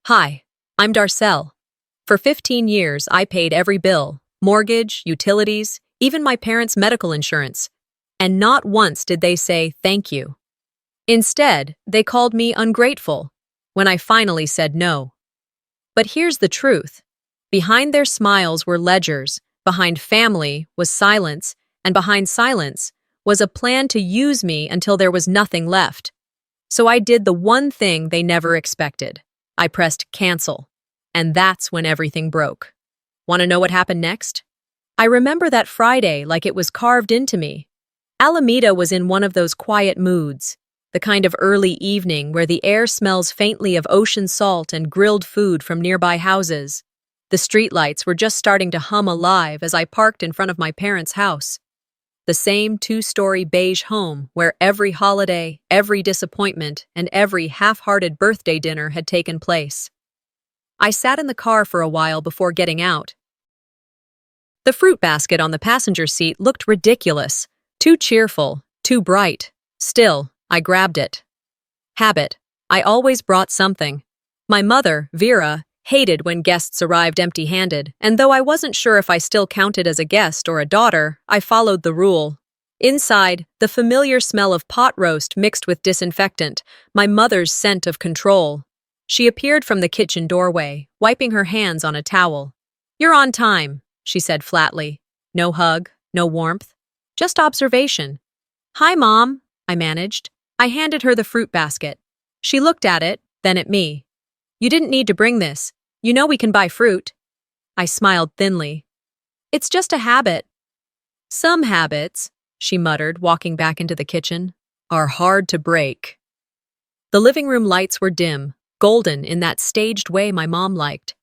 Hi, I'm Darcel. For 15 years, I paid every bill, mortgage, utilities, even my parents' medical insurance. And not once did they say thank you. Instead, they called me ungrateful when I finally said no. But here's the truth. Behind their smiles were ledgers, behind family was silence, and behind silence was a plan to use me until there was nothing left. So I did the one thing they never expected. I pressed cancel. And that's when everything broke. Want to know what happened next? I remember that Friday like it was carved into me. Alameda was in one of those quiet moods, the kind of early evening where the air smells faintly of ocean salt and grilled food from nearby houses. The streetlights were just starting to hum alive as I parked in front of my parents' house. The same two-story beige home where every holiday, every disappointment, and every half-hearted birthday dinner had taken place. I sat in the car for a while before getting out. The fruit basket on the passenger seat looked ridiculous, too cheerful, too bright. Still, I grabbed it. Habit. I always brought something. My mother, Vera, hated when guests arrived empty-handed, and though I wasn't sure if I still counted as a guest or a daughter, I followed the rule. Inside, the familiar smell of pot roast mixed with disinfectant, my mother's scent of control. She appeared from the kitchen doorway, wiping her hands on a towel. "You're on time," she said flatly. No hug, no warmth, just observation. "Hi, Mom," I managed. I handed her the fruit basket. She looked at it, then at me. "You didn't need to bring this. You know we can buy fruit." I smiled thinly. "It's just a habit." "Some habits," she muttered, walking back into the kitchen, "are hard to break." The living room lights were dim, golden in that staged way my mom liked.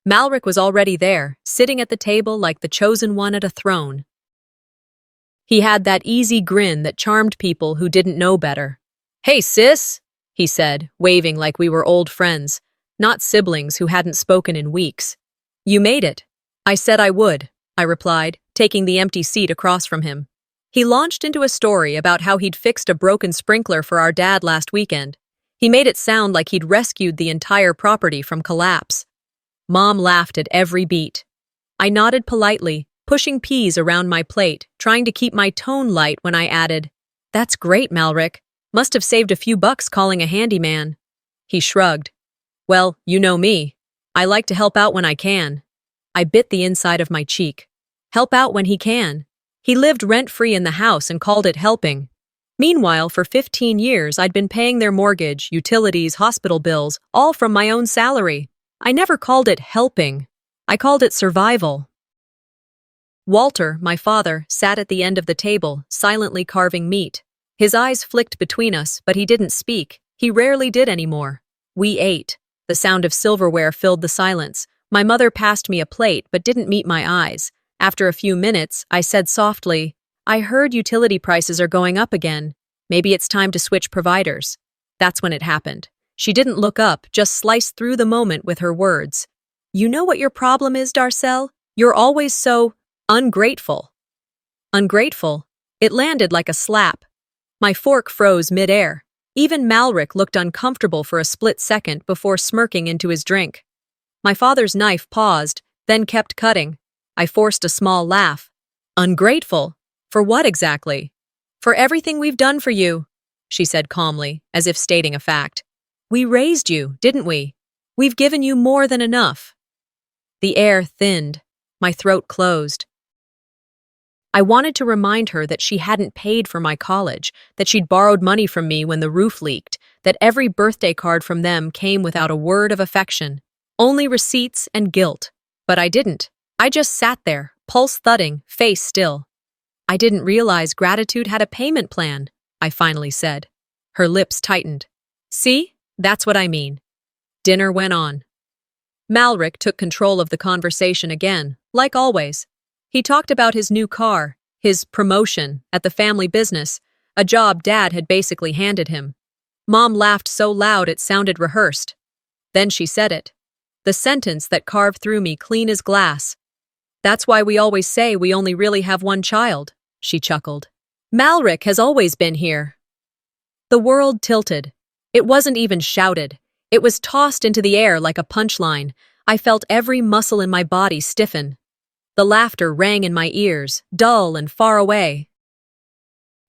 Malric was already there, sitting at the table like the chosen one at a throne. He had that easy grin that charmed people who didn't know better. "Hey, sis," he said, waving like we were old friends, not siblings who hadn't spoken in weeks. "You made it." "I said I would," I replied, taking the empty seat across from him. He launched into a story about how he'd fixed a broken sprinkler for our dad last weekend. He made it sound like he'd rescued the entire property from collapse. Mom laughed at every beat. I nodded politely, pushing peas around my plate, trying to keep my tone light when I added, "That's great, Malric. Must have saved a few bucks calling a handyman." He shrugged. "Well, you know me. I like to help out when I can." I bit the inside of my cheek. Help out when he can. He lived rent-free in the house and called it helping. Meanwhile, for 15 years, I'd been paying their mortgage, utilities, hospital bills, all from my own salary. I never called it helping. I called it survival. Walter, my father, sat at the end of the table, silently carving meat. His eyes flicked between us, but he didn't speak. He rarely did anymore. We ate. The sound of silverware filled the silence. My mother passed me a plate, but didn't meet my eyes. After a few minutes, I said softly, "I heard utility prices are going up again. Maybe it's time to switch providers." That's when it happened. She didn't look up, just sliced through the moment with her words. "You know what your problem is, Darcel? You're always so ungrateful." Ungrateful? It landed like a slap. My fork froze mid-air. Even Malric looked uncomfortable for a split second before smirking into his drink. My father's knife paused, then kept cutting. I forced a small laugh. "Ungrateful? For what exactly?" "For everything we've done for you," she said calmly, as if stating a fact. "We raised you, didn't we? We've given you more than enough." The air thinned. My throat closed. I wanted to remind her that she hadn't paid for my college, that she'd borrowed money from me when the roof leaked, that every birthday card from them came without a word of affection, only receipts and guilt. But I didn't. I just sat there, pulse thudding, face still. "I didn't realize gratitude had a payment plan," I finally said. Her lips tightened. "See? That's what I mean." Dinner went on. Malric took control of the conversation again, like always. He talked about his new car, his promotion at the family business, a job Dad had basically handed him. Mom laughed so loud it sounded rehearsed. Then she said it. The sentence that carved through me clean as glass. "That's why we always say we only really have one child," she chuckled. "Malric has always been here." The world tilted. It wasn't even shouted. It was tossed into the air like a punchline. I felt every muscle in my body stiffen. The laughter rang in my ears, dull and far away.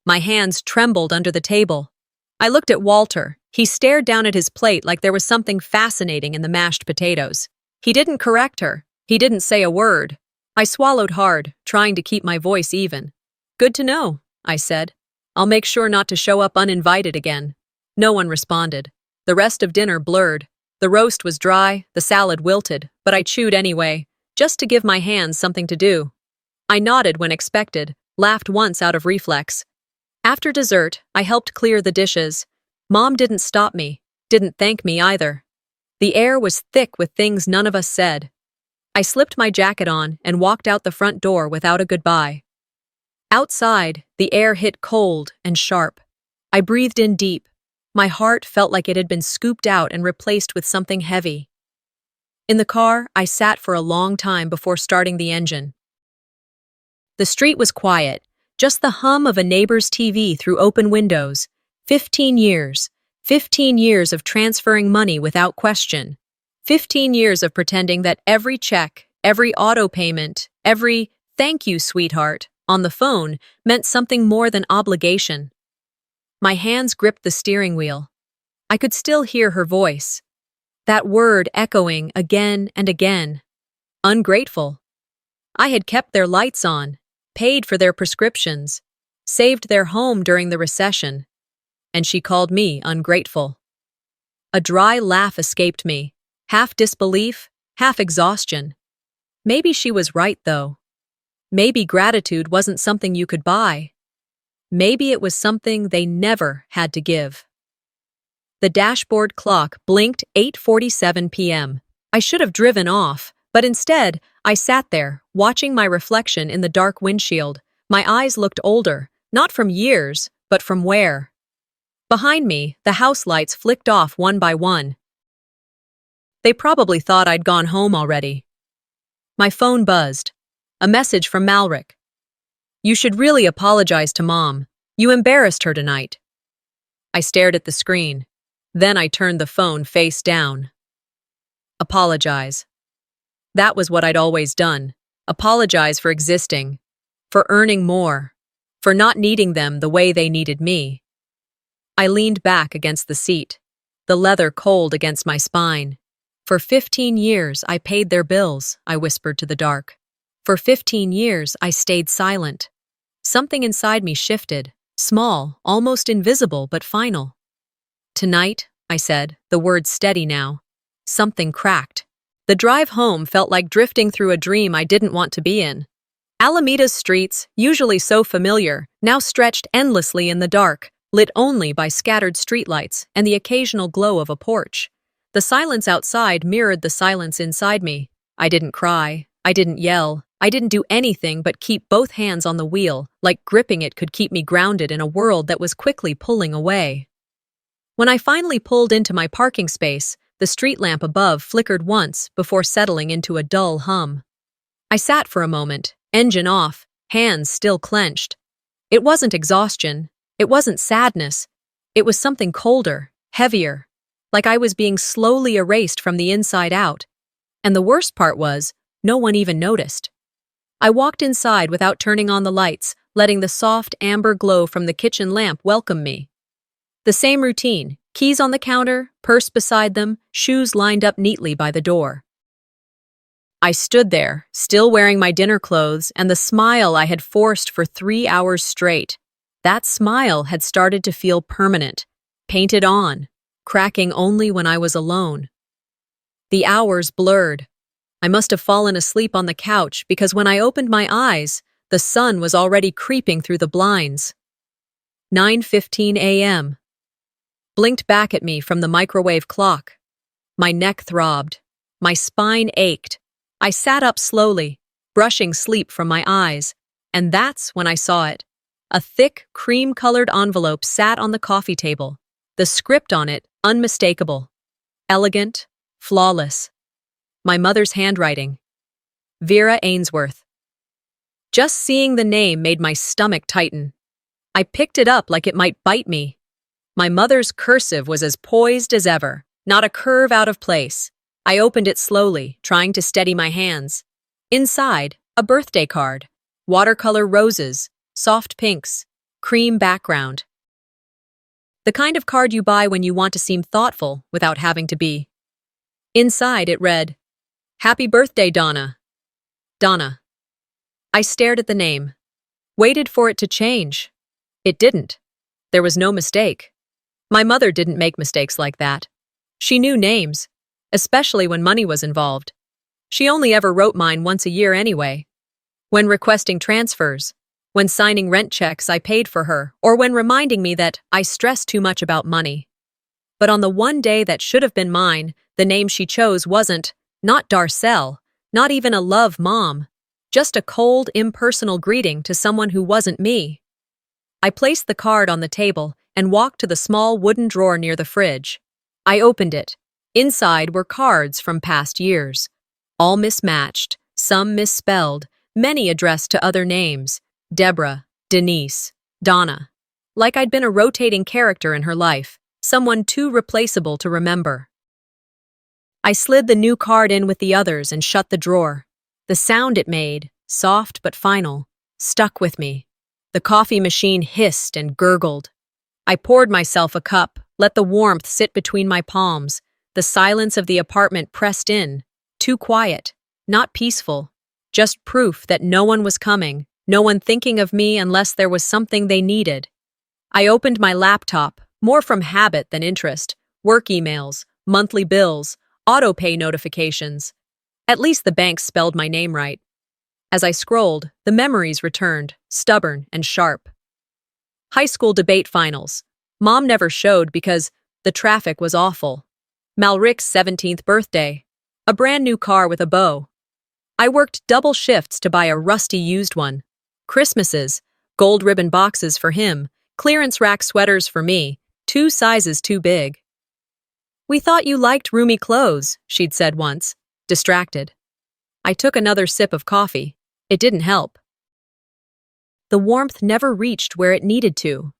My hands trembled under the table. I looked at Walter. He stared down at his plate like there was something fascinating in the mashed potatoes. He didn't correct her. He didn't say a word. I swallowed hard, trying to keep my voice even. "Good to know," I said. "I'll make sure not to show up uninvited again." No one responded. The rest of dinner blurred. The roast was dry, the salad wilted, but I chewed anyway, just to give my hands something to do. I nodded when expected, laughed once out of reflex. After dessert, I helped clear the dishes. Mom didn't stop me, didn't thank me either. The air was thick with things none of us said. I slipped my jacket on and walked out the front door without a goodbye. Outside, the air hit cold and sharp. I breathed in deep. My heart felt like it had been scooped out and replaced with something heavy. In the car, I sat for a long time before starting the engine. The street was quiet, just the hum of a neighbor's TV through open windows. 15 years. 15 years of transferring money without question. 15 years of pretending that every check, every auto payment, every "thank you, sweetheart" on the phone meant something more than obligation. My hands gripped the steering wheel. I could still hear her voice. That word echoing again and again. Ungrateful. I had kept their lights on, paid for their prescriptions, saved their home during the recession, and she called me ungrateful. A dry laugh escaped me, half disbelief, half exhaustion. Maybe she was right, though. Maybe gratitude wasn't something you could buy. Maybe it was something they never had to give. The dashboard clock blinked 8:47 p.m. I should have driven off, but instead, I sat there, watching my reflection in the dark windshield. My eyes looked older, not from years, but from wear. Behind me, the house lights flicked off one by one. They probably thought I'd gone home already. My phone buzzed. A message from Malric. "You should really apologize to Mom. You embarrassed her tonight." I stared at the screen. Then I turned the phone face down. Apologize. That was what I'd always done. Apologize for existing, for earning more, for not needing them the way they needed me. I leaned back against the seat, the leather cold against my spine. "For 15 years, I paid their bills," I whispered to the dark. "For 15 years, I stayed silent." Something inside me shifted, small, almost invisible, but final. "Tonight," I said, the words steady now. Something cracked. The drive home felt like drifting through a dream I didn't want to be in. Alameda's streets, usually so familiar, now stretched endlessly in the dark, lit only by scattered streetlights and the occasional glow of a porch. The silence outside mirrored the silence inside me. I didn't cry. I didn't yell. I didn't do anything but keep both hands on the wheel, like gripping it could keep me grounded in a world that was quickly pulling away. When I finally pulled into my parking space, the street lamp above flickered once before settling into a dull hum. I sat for a moment, engine off, hands still clenched. It wasn't exhaustion. It wasn't sadness. It was something colder, heavier, like I was being slowly erased from the inside out. And the worst part was, no one even noticed. I walked inside without turning on the lights, letting the soft amber glow from the kitchen lamp welcome me. The same routine, keys on the counter, purse beside them, shoes lined up neatly by the door. I stood there, still wearing my dinner clothes and the smile I had forced for 3 hours straight. That smile had started to feel permanent, painted on, cracking only when I was alone. The hours blurred. I must have fallen asleep on the couch because when I opened my eyes, the sun was already creeping through the blinds. 9:15 a.m. Blinked back at me from the microwave clock. My neck throbbed. My spine ached. I sat up slowly, brushing sleep from my eyes, and that's when I saw it. A thick, cream-colored envelope sat on the coffee table, the script on it unmistakable. Elegant, flawless. My mother's handwriting. Vera Ainsworth. Just seeing the name made my stomach tighten. I picked it up like it might bite me. My mother's cursive was as poised as ever, not a curve out of place. I opened it slowly, trying to steady my hands. Inside, a birthday card. Watercolor roses, soft pinks, cream background. The kind of card you buy when you want to seem thoughtful without having to be. Inside, it read, "Happy birthday, Donna." Donna. I stared at the name, waited for it to change. It didn't. There was no mistake. My mother didn't make mistakes like that. She knew names, especially when money was involved. She only ever wrote mine once a year anyway. When requesting transfers, when signing rent checks I paid for her, or when reminding me that I stressed too much about money. But on the one day that should have been mine, the name she chose wasn't, not Darcel, not even a love mom, just a cold, impersonal greeting to someone who wasn't me. I placed the card on the table and walked to the small wooden drawer near the fridge. I opened it. Inside were cards from past years, all mismatched, some misspelled, many addressed to other names, Deborah, Denise, Donna. Like I'd been a rotating character in her life, someone too replaceable to remember. I slid the new card in with the others and shut the drawer. The sound it made, soft but final, stuck with me. The coffee machine hissed and gurgled. I poured myself a cup, let the warmth sit between my palms. The silence of the apartment pressed in, too quiet, not peaceful, just proof that no one was coming, no one thinking of me unless there was something they needed. I opened my laptop, more from habit than interest, work emails, monthly bills, auto-pay notifications. At least the bank spelled my name right. As I scrolled, the memories returned, stubborn and sharp. High school debate finals. Mom never showed because the traffic was awful. Malric's 17th birthday. A brand new car with a bow. I worked double shifts to buy a rusty used one. Christmases, gold ribbon boxes for him, clearance rack sweaters for me, 2 sizes too big. "We thought you liked roomy clothes," she'd said once, distracted. I took another sip of coffee. It didn't help. The warmth never reached where it needed to.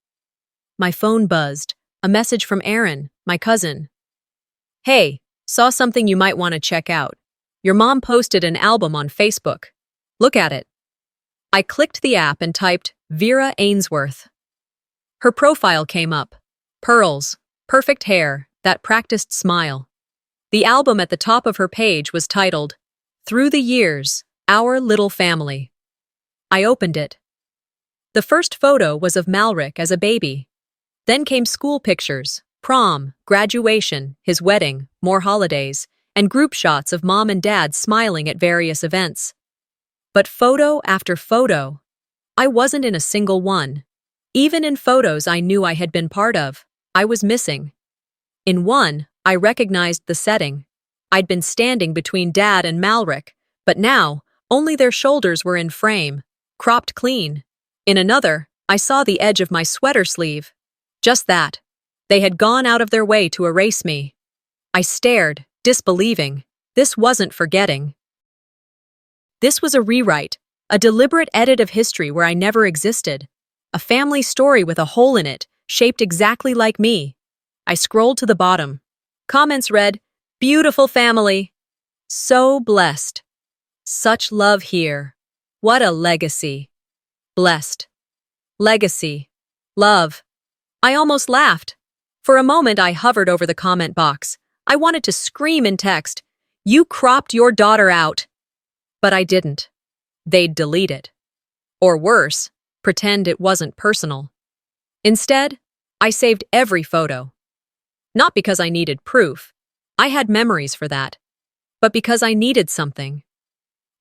My phone buzzed. A message from Aaron, my cousin. "Hey, saw something you might want to check out. Your mom posted an album on Facebook. Look at it." I clicked the app and typed Vera Ainsworth. Her profile came up. Pearls, perfect hair, that practiced smile. The album at the top of her page was titled, "Through the Years, Our Little Family." I opened it. The first photo was of Malric as a baby. Then came school pictures, prom, graduation, his wedding, more holidays, and group shots of mom and dad smiling at various events. But photo after photo, I wasn't in a single one. Even in photos I knew I had been part of, I was missing. In one, I recognized the setting. I'd been standing between Dad and Malric, but now, only their shoulders were in frame, cropped clean. In another, I saw the edge of my sweater sleeve. Just that. They had gone out of their way to erase me. I stared, disbelieving. This wasn't forgetting. This was a rewrite, a deliberate edit of history where I never existed. A family story with a hole in it, shaped exactly like me. I scrolled to the bottom. Comments read, "Beautiful family. So blessed. Such love here. What a legacy. Blessed. Legacy. Love." I almost laughed. For a moment I hovered over the comment box. I wanted to scream in text, "You cropped your daughter out." But I didn't. They'd delete it. Or worse, pretend it wasn't personal. Instead, I saved every photo. Not because I needed proof. I had memories for that. But because I needed something.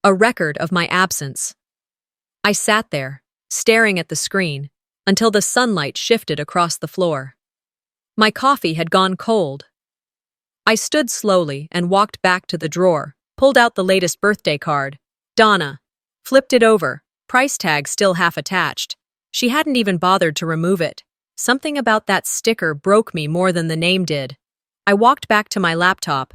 A record of my absence. I sat there, staring at the screen, until the sunlight shifted across the floor. My coffee had gone cold. I stood slowly and walked back to the drawer, pulled out the latest birthday card. Donna. Flipped it over, price tag still half attached. She hadn't even bothered to remove it. Something about that sticker broke me more than the name did. I walked back to my laptop.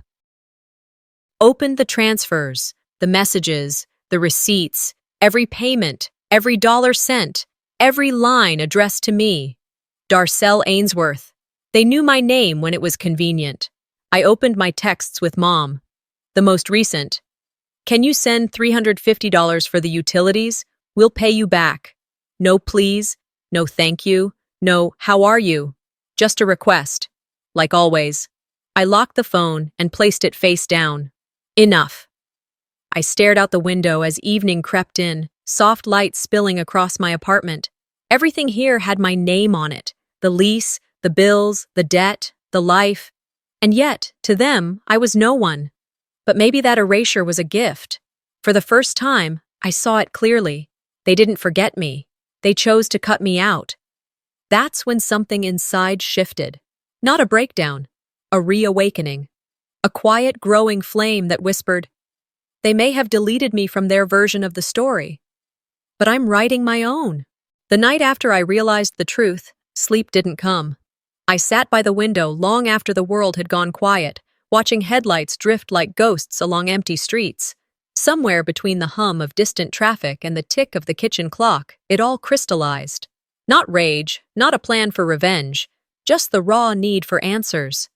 Opened the transfers, the messages, the receipts, every payment, every dollar sent, every line addressed to me. Darcel Ainsworth. They knew my name when it was convenient. I opened my texts with Mom. The most recent. Can you send $350 for the utilities? We'll pay you back. No please, no thank you, no how are you? Just a request. Like always. I locked the phone and placed it face down. Enough. I stared out the window as evening crept in, soft light spilling across my apartment. Everything here had my name on it. The lease, the bills, the debt, the life. And yet, to them, I was no one. But maybe that erasure was a gift. For the first time, I saw it clearly. They didn't forget me. They chose to cut me out. That's when something inside shifted. Not a breakdown, a reawakening. A quiet, growing flame that whispered, they may have deleted me from their version of the story, but I'm writing my own. The night after I realized the truth, sleep didn't come. I sat by the window long after the world had gone quiet, watching headlights drift like ghosts along empty streets. Somewhere between the hum of distant traffic and the tick of the kitchen clock, it all crystallized. Not rage, not a plan for revenge, just the raw need for answers.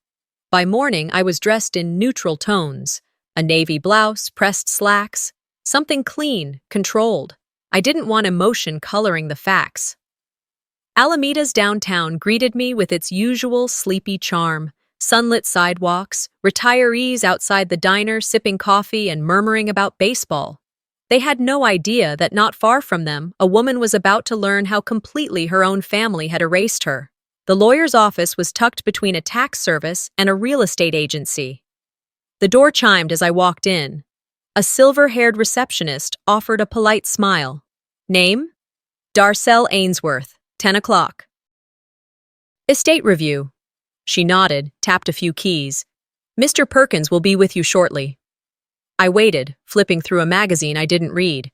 By morning, I was dressed in neutral tones. A navy blouse, pressed slacks, something clean, controlled. I didn't want emotion coloring the facts. Alameda's downtown greeted me with its usual sleepy charm. Sunlit sidewalks, retirees outside the diner sipping coffee and murmuring about baseball. They had no idea that not far from them, a woman was about to learn how completely her own family had erased her. The lawyer's office was tucked between a tax service and a real estate agency. The door chimed as I walked in. A silver-haired receptionist offered a polite smile. Name? Darcel Ainsworth, 10 o'clock. Estate review. She nodded, tapped a few keys. Mr. Perkins will be with you shortly. I waited, flipping through a magazine I didn't read.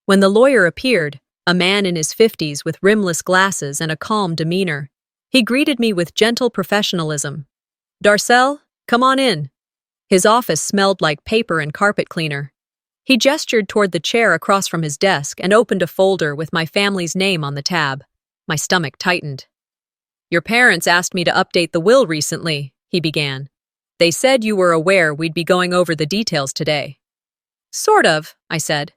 When the lawyer appeared, a man in his 50s with rimless glasses and a calm demeanor, he greeted me with gentle professionalism. Darcel, come on in. His office smelled like paper and carpet cleaner. He gestured toward the chair across from his desk and opened a folder with my family's name on the tab. My stomach tightened. Your parents asked me to update the will recently, he began. They said you were aware we'd be going over the details today. Sort of, I said.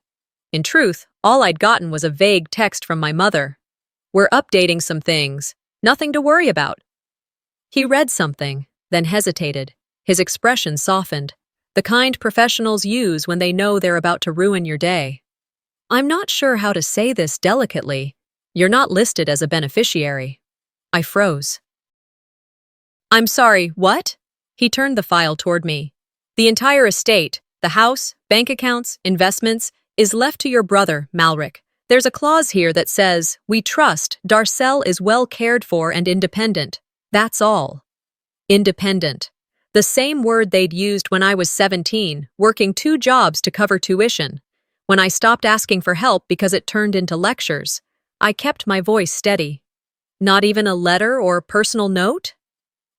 In truth, all I'd gotten was a vague text from my mother. We're updating some things. Nothing to worry about. He read something, then hesitated. His expression softened, the kind professionals use when they know they're about to ruin your day. I'm not sure how to say this delicately. You're not listed as a beneficiary. I froze. I'm sorry, what? He turned the file toward me. The entire estate, the house, bank accounts, investments, is left to your brother, Malric. There's a clause here that says, we trust Darcel is well cared for and independent. That's all. Independent. The same word they'd used when I was 17, working 2 jobs to cover tuition. When I stopped asking for help because it turned into lectures, I kept my voice steady. Not even a letter or personal note?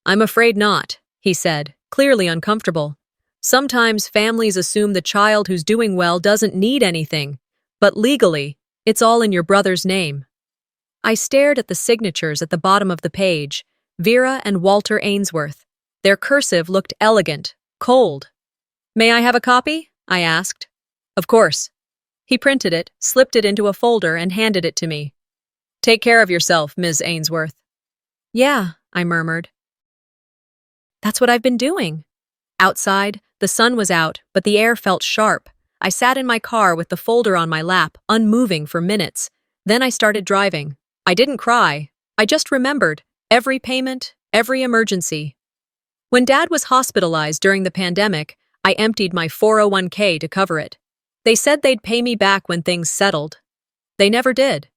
I'm afraid not, he said, clearly uncomfortable. Sometimes families assume the child who's doing well doesn't need anything, but legally, it's all in your brother's name. I stared at the signatures at the bottom of the page, Vera and Walter Ainsworth. Their cursive looked elegant, cold. May I have a copy? I asked. Of course. He printed it, slipped it into a folder, and handed it to me. Take care of yourself, Ms. Ainsworth. Yeah, I murmured. That's what I've been doing. Outside, the sun was out, but the air felt sharp. I sat in my car with the folder on my lap, unmoving for minutes. Then I started driving. I didn't cry. I just remembered every payment, every emergency. When Dad was hospitalized during the pandemic, I emptied my 401k to cover it. They said they'd pay me back when things settled. They never did.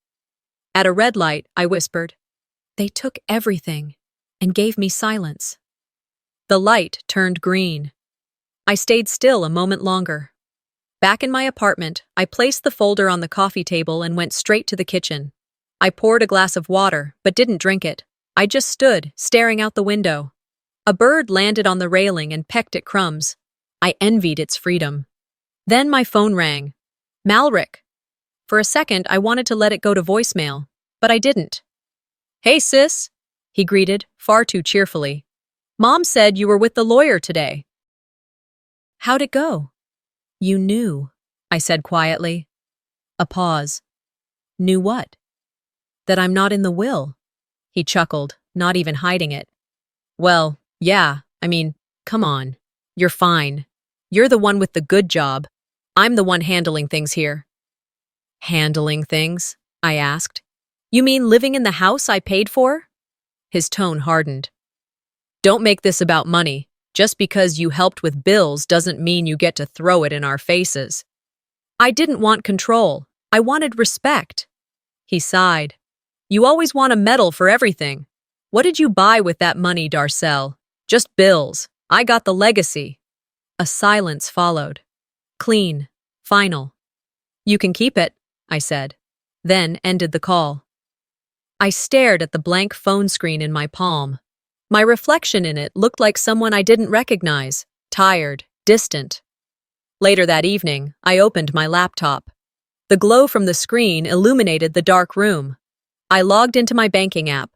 At a red light, I whispered, they took everything and gave me silence. The light turned green. I stayed still a moment longer. Back in my apartment, I placed the folder on the coffee table and went straight to the kitchen. I poured a glass of water, but didn't drink it. I just stood, staring out the window. A bird landed on the railing and pecked at crumbs. I envied its freedom. Then my phone rang. Malric. For a second, I wanted to let it go to voicemail, but I didn't. Hey, sis, he greeted, far too cheerfully. Mom said you were with the lawyer today. How'd it go? You knew, I said quietly. A pause. Knew what? That I'm not in the will. He chuckled, not even hiding it. Well, yeah, come on. You're fine. You're the one with the good job. I'm the one handling things here. Handling things? I asked. You mean living in the house I paid for? His tone hardened. Don't make this about money. Just because you helped with bills doesn't mean you get to throw it in our faces. I didn't want control. I wanted respect. He sighed. You always want a medal for everything. What did you buy with that money, Darcel? Just bills. I got the legacy. A silence followed. Clean. Final. You can keep it, I said, then ended the call. I stared at the blank phone screen in my palm. My reflection in it looked like someone I didn't recognize, tired, distant. Later that evening, I opened my laptop. The glow from the screen illuminated the dark room. I logged into my banking app.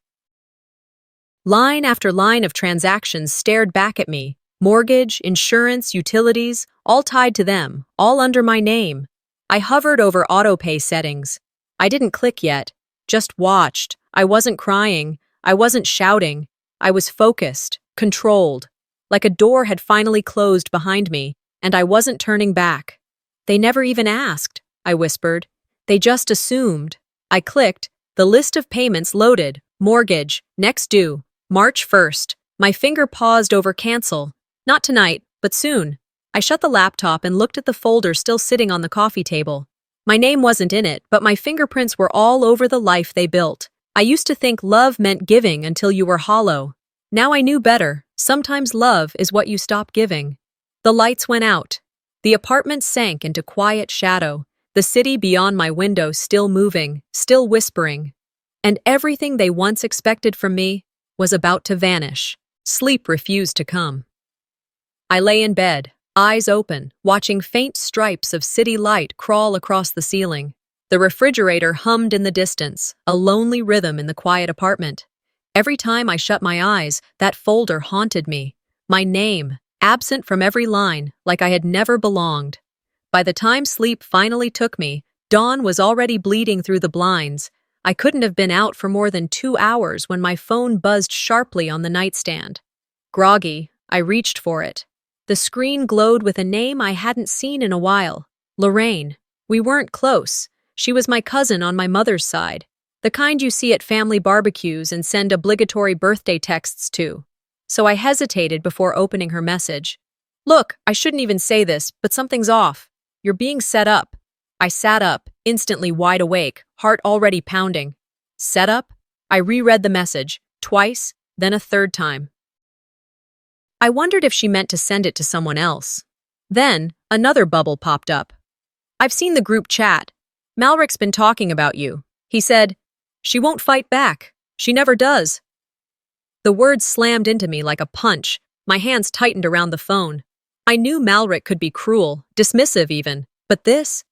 Line after line of transactions stared back at me. Mortgage, insurance, utilities, all tied to them, all under my name. I hovered over autopay settings. I didn't click yet, just watched. I wasn't crying. I wasn't shouting. I was focused, controlled, like a door had finally closed behind me, and I wasn't turning back. They never even asked, I whispered. They just assumed. I clicked. The list of payments loaded. Mortgage, next due, March 1st. My finger paused over cancel. Not tonight, but soon. I shut the laptop and looked at the folder still sitting on the coffee table. My name wasn't in it, but my fingerprints were all over the life they built. I used to think love meant giving until you were hollow. Now I knew better. Sometimes love is what you stop giving. The lights went out. The apartment sank into quiet shadow. The city beyond my window still moving, still whispering. And everything they once expected from me was about to vanish. Sleep refused to come. I lay in bed, eyes open, watching faint stripes of city light crawl across the ceiling. The refrigerator hummed in the distance, a lonely rhythm in the quiet apartment. Every time I shut my eyes, that folder haunted me. My name, absent from every line, like I had never belonged. By the time sleep finally took me, dawn was already bleeding through the blinds. I couldn't have been out for more than 2 hours when my phone buzzed sharply on the nightstand. Groggy, I reached for it. The screen glowed with a name I hadn't seen in a while. Lorraine. We weren't close. She was my cousin on my mother's side. The kind you see at family barbecues and send obligatory birthday texts to. So I hesitated before opening her message. Look, I shouldn't even say this, but something's off. You're being set up. I sat up, instantly wide awake, heart already pounding. Set up? I reread the message, twice, then a third time. I wondered if she meant to send it to someone else. Then, another bubble popped up. I've seen the group chat. Malric's been talking about you. He said, she won't fight back. She never does. The words slammed into me like a punch. My hands tightened around the phone. I knew Malric could be cruel, dismissive even, but this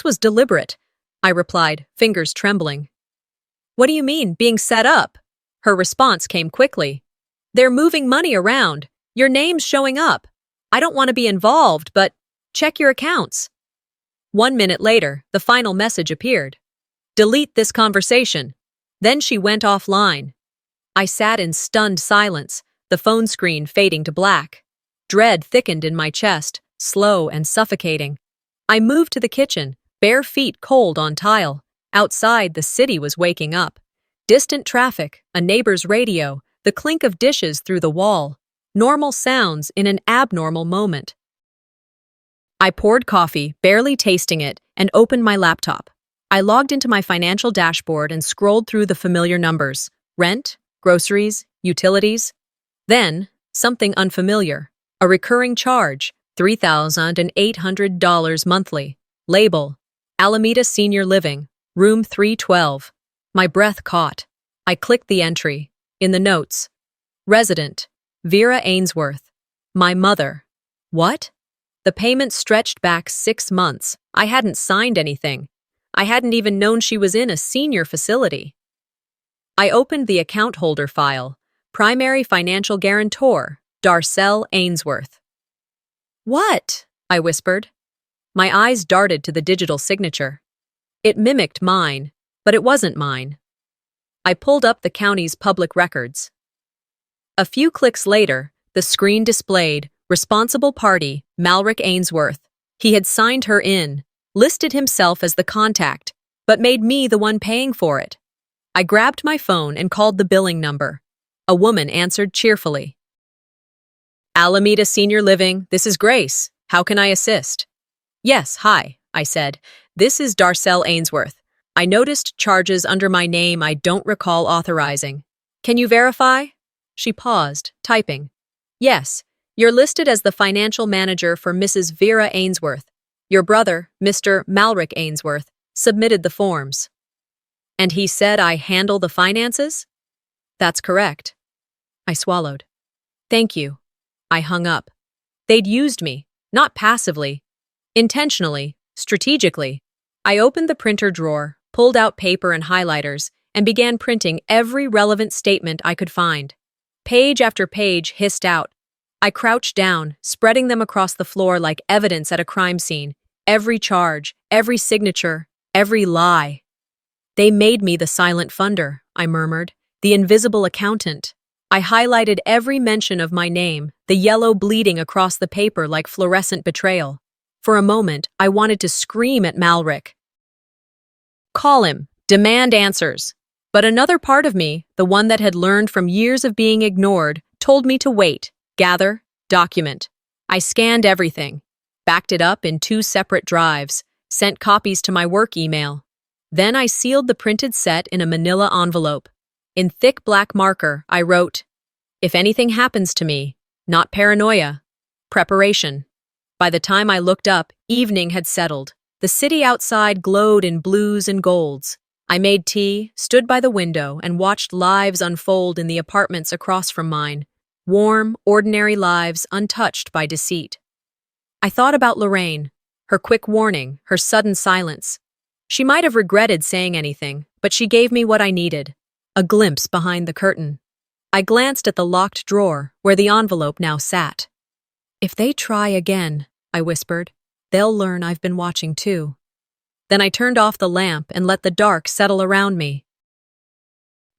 was deliberate. I replied, fingers trembling. What do you mean, being set up? Her response came quickly. They're moving money around. Your name's showing up. I don't want to be involved, but check your accounts. 1 minute later, the final message appeared. Delete this conversation. Then she went offline. I sat in stunned silence, the phone screen fading to black. Dread thickened in my chest, slow and suffocating. I moved to the kitchen, bare feet cold on tile. Outside, the city was waking up. Distant traffic, a neighbor's radio, the clink of dishes through the wall. Normal sounds in an abnormal moment. I poured coffee, barely tasting it, and opened my laptop. I logged into my financial dashboard and scrolled through the familiar numbers. Rent, groceries, utilities. Then, something unfamiliar. A recurring charge, $3,800 monthly. Label, Alameda Senior Living, room 312. My breath caught. I clicked the entry. In the notes, resident, Vera Ainsworth. My mother. What? The payment stretched back 6 months. I hadn't signed anything. I hadn't even known she was in a senior facility. I opened the account holder file. Primary financial guarantor, Darcel Ainsworth. What? I whispered. My eyes darted to the digital signature. It mimicked mine, but it wasn't mine. I pulled up the county's public records. A few clicks later, the screen displayed responsible party, Malric Ainsworth. He had signed her in, listed himself as the contact, but made me the one paying for it. I grabbed my phone and called the billing number. A woman answered cheerfully. Alameda Senior Living, this is Grace. How can I assist? Yes, hi, I said. This is Darcel Ainsworth. I noticed charges under my name I don't recall authorizing. Can you verify? She paused, typing. Yes, you're listed as the financial manager for Mrs. Vera Ainsworth. Your brother, Mr. Malric Ainsworth, submitted the forms. And he said I handle the finances? That's correct. I swallowed. Thank you. I hung up. They'd used me, not passively. Intentionally, strategically. I opened the printer drawer, pulled out paper and highlighters, and began printing every relevant statement I could find. Page after page hissed out. I crouched down, spreading them across the floor like evidence at a crime scene. Every charge, every signature, every lie. They made me the silent funder, I murmured, the invisible accountant. I highlighted every mention of my name, the yellow bleeding across the paper like fluorescent betrayal. For a moment, I wanted to scream at Malric. Call him, demand answers. But another part of me, the one that had learned from years of being ignored, told me to wait, gather, document. I scanned everything, backed it up in 2 separate drives, sent copies to my work email. Then I sealed the printed set in a manila envelope. In thick black marker, I wrote, if anything happens to me, not paranoia, preparation. By the time I looked up, evening had settled. The city outside glowed in blues and golds. I made tea, stood by the window, and watched lives unfold in the apartments across from mine. Warm, ordinary lives untouched by deceit. I thought about Lorraine, her quick warning, her sudden silence. She might have regretted saying anything, but she gave me what I needed, a glimpse behind the curtain. I glanced at the locked drawer, where the envelope now sat. If they try again, I whispered, they'll learn I've been watching too. Then I turned off the lamp and let the dark settle around me.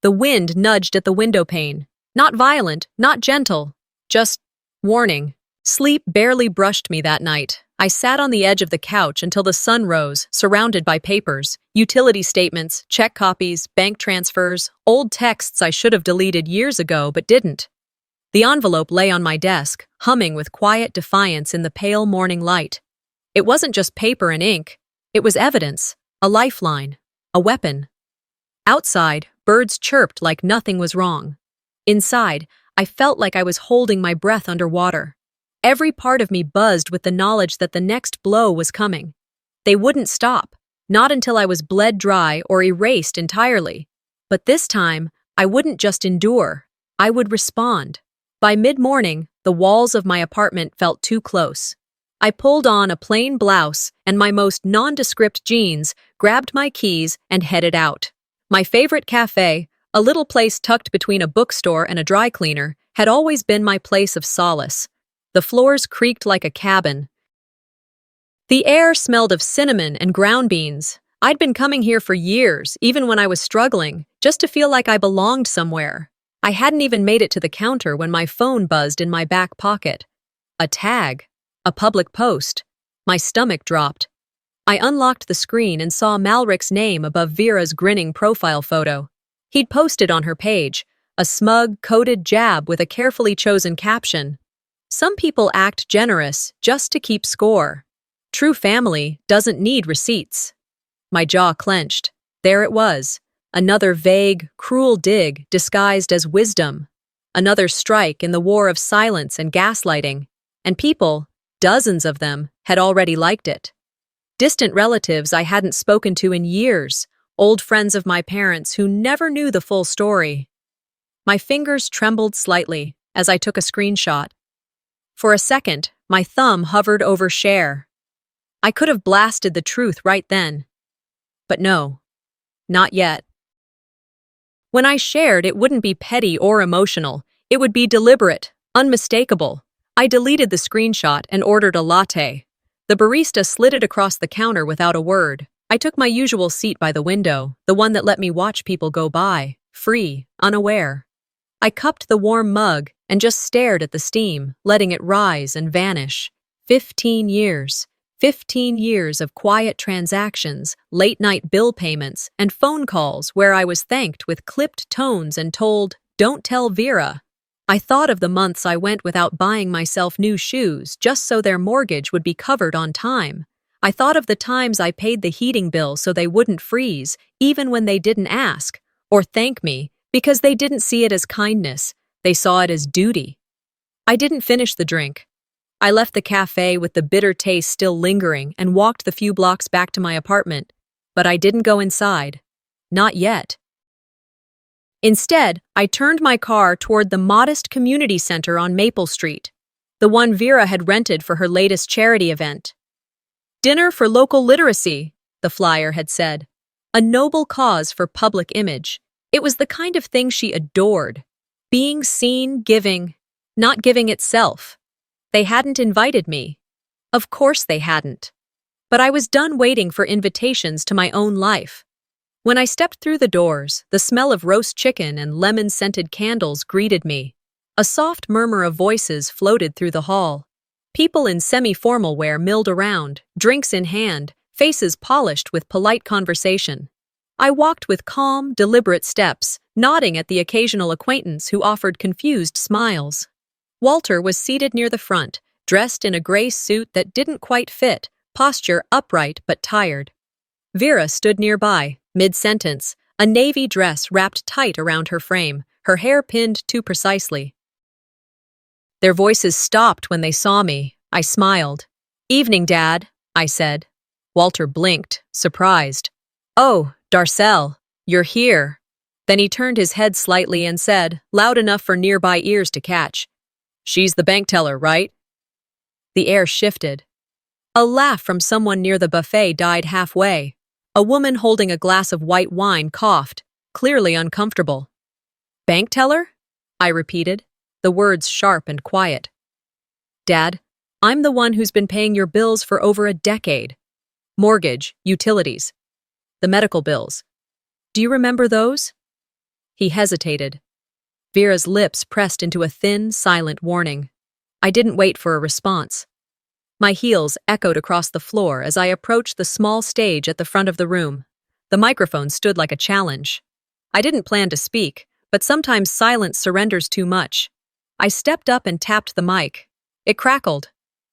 The wind nudged at the window pane. Not violent, not gentle, just warning. Sleep barely brushed me that night. I sat on the edge of the couch until the sun rose, surrounded by papers, utility statements, check copies, bank transfers, old texts I should have deleted years ago but didn't. The envelope lay on my desk, humming with quiet defiance in the pale morning light. It wasn't just paper and ink. It was evidence, a lifeline, a weapon. Outside, birds chirped like nothing was wrong. Inside, I felt like I was holding my breath underwater. Every part of me buzzed with the knowledge that the next blow was coming. They wouldn't stop, not until I was bled dry or erased entirely. But this time, I wouldn't just endure, I would respond. By mid-morning, the walls of my apartment felt too close. I pulled on a plain blouse and my most nondescript jeans, grabbed my keys, and headed out. My favorite cafe, a little place tucked between a bookstore and a dry cleaner, had always been my place of solace. The floors creaked like a cabin. The air smelled of cinnamon and ground beans. I'd been coming here for years, even when I was struggling, just to feel like I belonged somewhere. I hadn't even made it to the counter when my phone buzzed in my back pocket. A tag. A public post. My stomach dropped. I unlocked the screen and saw Malric's name above Vera's grinning profile photo. He'd posted on her page, a smug, coded jab with a carefully chosen caption. Some people act generous just to keep score. True family doesn't need receipts. My jaw clenched. There it was. Another vague, cruel dig disguised as wisdom. Another strike in the war of silence and gaslighting. And people, dozens of them, had already liked it. Distant relatives I hadn't spoken to in years, old friends of my parents who never knew the full story. My fingers trembled slightly as I took a screenshot. For a second, my thumb hovered over share. I could have blasted the truth right then. But no, not yet. When I shared, it wouldn't be petty or emotional. It would be deliberate, Unmistakable. I deleted the screenshot and ordered a latte. The barista slid it across the counter without a word. I took my usual seat by the window, the one that let me watch people go by, free, unaware. I cupped the warm mug and just stared at the steam, letting it rise and vanish. 15 years. 15 years of quiet transactions, late-night bill payments, and phone calls where I was thanked with clipped tones and told, "Don't tell Vera." I thought of the months I went without buying myself new shoes just so their mortgage would be covered on time. I thought of the times I paid the heating bill so they wouldn't freeze, even when they didn't ask, or thank me, because they didn't see it as kindness, they saw it as duty. I didn't finish the drink. I left the cafe with the bitter taste still lingering and walked the few blocks back to my apartment, but I didn't go inside. Not yet. Instead, I turned my car toward the modest community center on Maple Street, the one Vera had rented for her latest charity event. Dinner for local literacy, the flyer had said. A noble cause for public image. It was the kind of thing she adored. Being seen, giving, not giving itself. They hadn't invited me. Of course they hadn't. But I was done waiting for invitations to my own life. When I stepped through the doors, the smell of roast chicken and lemon-scented candles greeted me. A soft murmur of voices floated through the hall. People in semi-formal wear milled around, drinks in hand, faces polished with polite conversation. I walked with calm, deliberate steps, nodding at the occasional acquaintance who offered confused smiles. Walter was seated near the front, dressed in a gray suit that didn't quite fit, posture upright but tired. Vera stood nearby, mid-sentence, a navy dress wrapped tight around her frame, her hair pinned too precisely. Their voices stopped when they saw me. I smiled. "Evening, Dad," I said. Walter blinked, surprised. "Oh, Darcel, you're here." Then he turned his head slightly and said, loud enough for nearby ears to catch, "She's the bank teller, right?" The air shifted. A laugh from someone near the buffet died halfway. A woman holding a glass of white wine coughed, clearly uncomfortable. "Bank teller?" I repeated, the words sharp and quiet. "Dad, I'm the one who's been paying your bills for over a decade. Mortgage, utilities, the medical bills. Do you remember those?" He hesitated. Vera's lips pressed into a thin, silent warning. I didn't wait for a response. My heels echoed across the floor as I approached the small stage at the front of the room. The microphone stood like a challenge. I didn't plan to speak, but sometimes silence surrenders too much. I stepped up and tapped the mic. It crackled.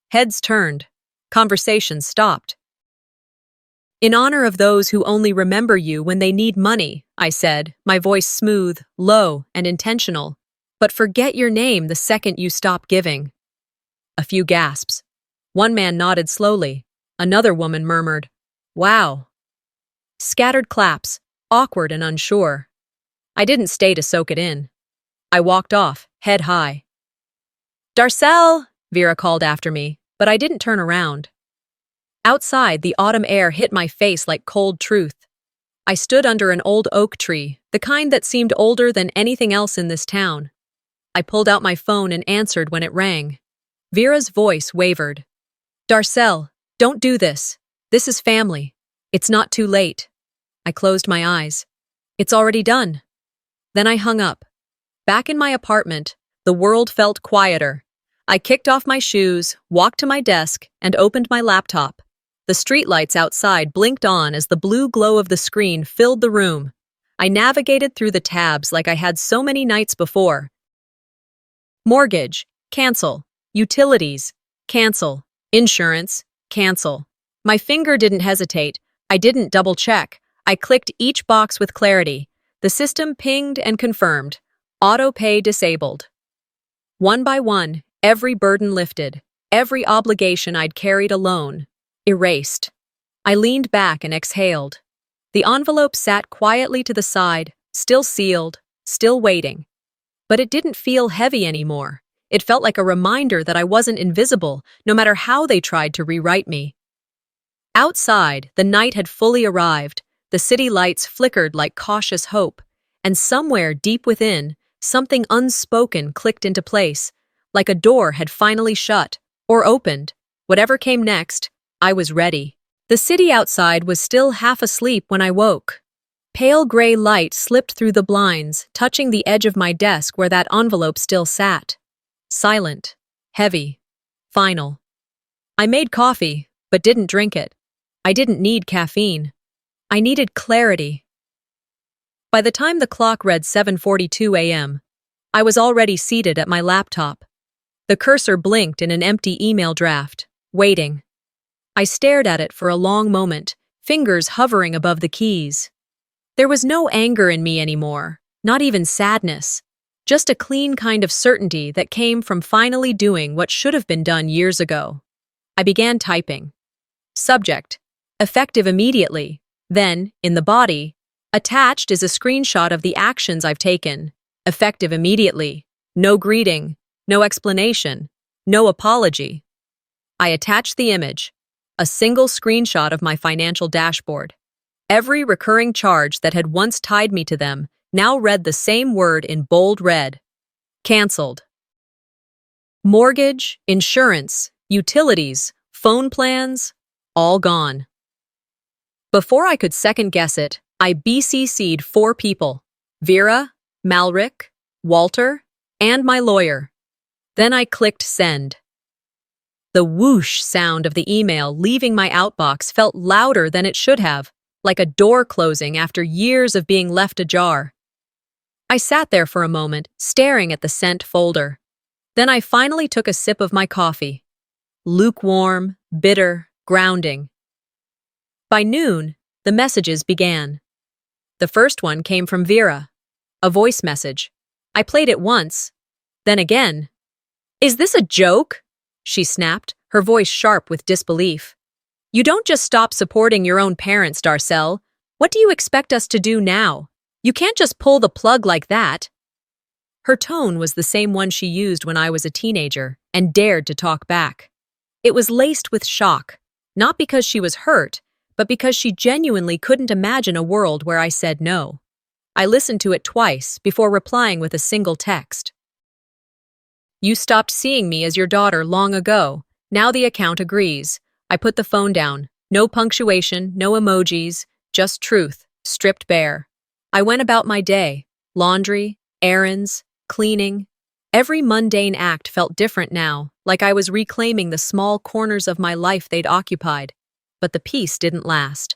Heads turned. Conversations stopped. "In honor of those who only remember you when they need money," I said, my voice smooth, low, and intentional. "But forget your name the second you stop giving." A few gasps. One man nodded slowly. Another woman murmured, "Wow." Scattered claps, awkward and unsure. I didn't stay to soak it in. I walked off, head high. "Darcel!" Vera called after me, but I didn't turn around. Outside, the autumn air hit my face like cold truth. I stood under an old oak tree, the kind that seemed older than anything else in this town. I pulled out my phone and answered when it rang. Vera's voice wavered. "Darcel, don't do this. This is family. It's not too late." I closed my eyes. "It's already done." Then I hung up. Back in my apartment, the world felt quieter. I kicked off my shoes, walked to my desk, and opened my laptop. The streetlights outside blinked on as the blue glow of the screen filled the room. I navigated through the tabs like I had so many nights before. Mortgage, cancel. Utilities, cancel. Insurance, cancel. My finger didn't hesitate. I didn't double-check. I clicked each box with clarity. The system pinged and confirmed. Auto pay disabled. One by one, every burden lifted. Every obligation I'd carried alone. Erased. I leaned back and exhaled. The envelope sat quietly to the side, still sealed, still waiting. But it didn't feel heavy anymore. It felt like a reminder that I wasn't invisible, no matter how they tried to rewrite me. Outside, the night had fully arrived. The city lights flickered like cautious hope. And somewhere deep within, something unspoken clicked into place. like a door had finally shut, or opened. Whatever came next, I was ready. The city outside was still half asleep when I woke. Pale gray light slipped through the blinds, touching the edge of my desk where that envelope still sat. Silent, heavy, final. I made coffee, but didn't drink it. I didn't need caffeine. I needed clarity. By the time the clock read 7:42 a.m., I was already seated at my laptop. The cursor blinked in an empty email draft, waiting. I stared at it for a long moment, fingers hovering above the keys. There was no anger in me anymore, not even sadness, just a clean kind of certainty that came from finally doing what should have been done years ago. I began typing. Subject: effective immediately. Then, in the body, attached is a screenshot of the actions I've taken. Effective immediately. No greeting, no explanation, no apology. I attached the image, a single screenshot of my financial dashboard. Every recurring charge that had once tied me to them now read the same word in bold red. Cancelled. Mortgage, insurance, utilities, phone plans, all gone. Before I could second guess it, I BCC'd 4 people: Vera, Malric, Walter, and my lawyer. Then I clicked send. The whoosh sound of the email leaving my outbox felt louder than it should have, like a door closing after years of being left ajar. I sat there for a moment, staring at the sent folder. Then I finally took a sip of my coffee. Lukewarm, bitter, grounding. By noon, the messages began. The first one came from Vera, a voice message. I played it once, then again. "Is this a joke?" she snapped, her voice sharp with disbelief. "You don't just stop supporting your own parents, Darcel. What do you expect us to do now? You can't just pull the plug like that." Her tone was the same one she used when I was a teenager and dared to talk back. It was laced with shock, not because she was hurt, but because she genuinely couldn't imagine a world where I said no. I listened to it twice before replying with a single text. "You stopped seeing me as your daughter long ago. Now the account agrees." I put the phone down. No punctuation, no emojis, just truth, stripped bare. I went about my day. Laundry, errands, cleaning. Every mundane act felt different now, like I was reclaiming the small corners of my life they'd occupied. But the peace didn't last.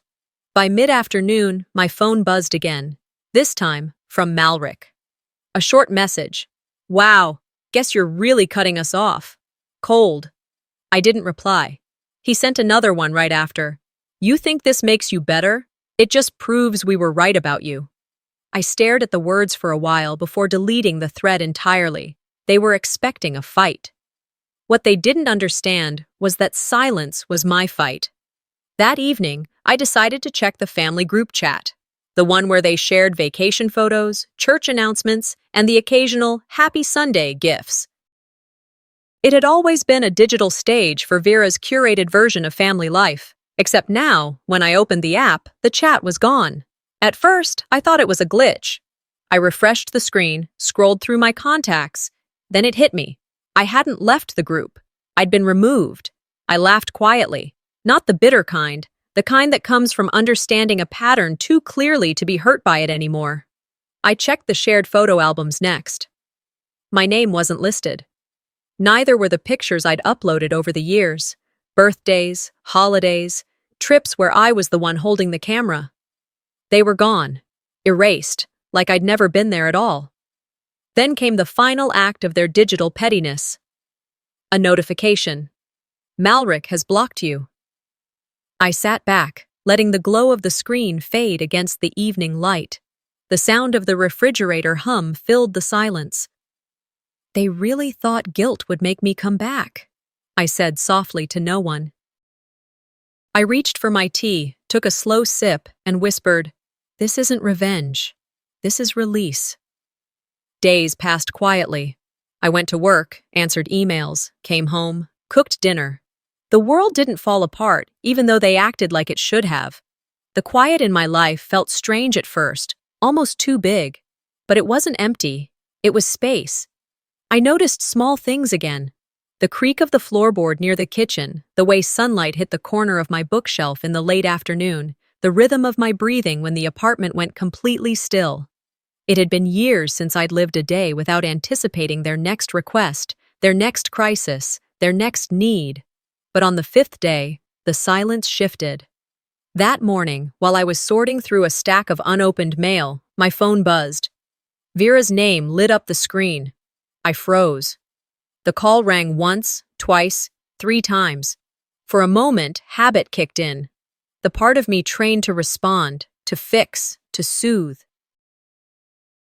By mid-afternoon, my phone buzzed again. This time, from Malric. A short message. "Wow, guess you're really cutting us off. Cold." I didn't reply. He sent another one right after. "You think this makes you better? It just proves we were right about you." I stared at the words for a while before deleting the thread entirely. They were expecting a fight. What they didn't understand was that silence was my fight. That evening, I decided to check the family group chat, the one where they shared vacation photos, church announcements, and the occasional Happy Sunday gifs. It had always been a digital stage for Vera's curated version of family life, except now, when I opened the app, the chat was gone. At first, I thought it was a glitch. I refreshed the screen, scrolled through my contacts. Then it hit me. I hadn't left the group. I'd been removed. I laughed quietly. Not the bitter kind, the kind that comes from understanding a pattern too clearly to be hurt by it anymore. I checked the shared photo albums next. My name wasn't listed. Neither were the pictures I'd uploaded over the years. Birthdays, holidays, trips where I was the one holding the camera. They were gone, erased, like I'd never been there at all. Then came the final act of their digital pettiness. A notification. "Malric has blocked you." I sat back, letting the glow of the screen fade against the evening light. The sound of the refrigerator hum filled the silence. "They really thought guilt would make me come back," I said softly to no one. I reached for my tea, took a slow sip, and whispered, "This isn't revenge. This is release." Days passed quietly. I went to work, answered emails, came home, cooked dinner. The world didn't fall apart, even though they acted like it should have. The quiet in my life felt strange at first, almost too big. But it wasn't empty. It was space. I noticed small things again. The creak of the floorboard near the kitchen, the way sunlight hit the corner of my bookshelf in the late afternoon, the rhythm of my breathing when the apartment went completely still. It had been years since I'd lived a day without anticipating their next request, their next crisis, their next need. But on the fifth day, the silence shifted. That morning, while I was sorting through a stack of unopened mail, my phone buzzed. Vera's name lit up the screen. I froze. The call rang once, twice, 3 times. For a moment, habit kicked in. The part of me trained to respond, to fix, to soothe.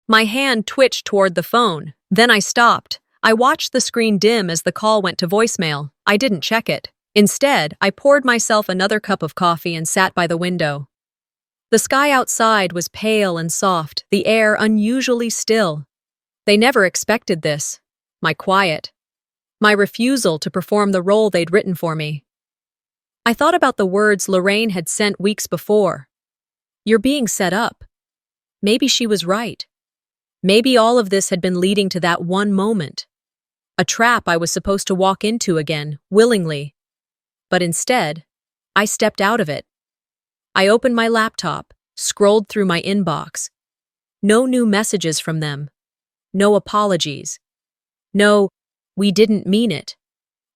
My hand twitched toward the phone. Then I stopped. I watched the screen dim as the call went to voicemail. I didn't check it. Instead, I poured myself another cup of coffee and sat by the window. The sky outside was pale and soft, the air unusually still. They never expected this. My quiet. My refusal to perform the role they'd written for me. I thought about the words Lorraine had sent weeks before. You're being set up. Maybe she was right. Maybe all of this had been leading to that one moment. A trap I was supposed to walk into again, willingly. But instead, I stepped out of it. I opened my laptop, scrolled through my inbox. No new messages from them. No apologies. No, we didn't mean it.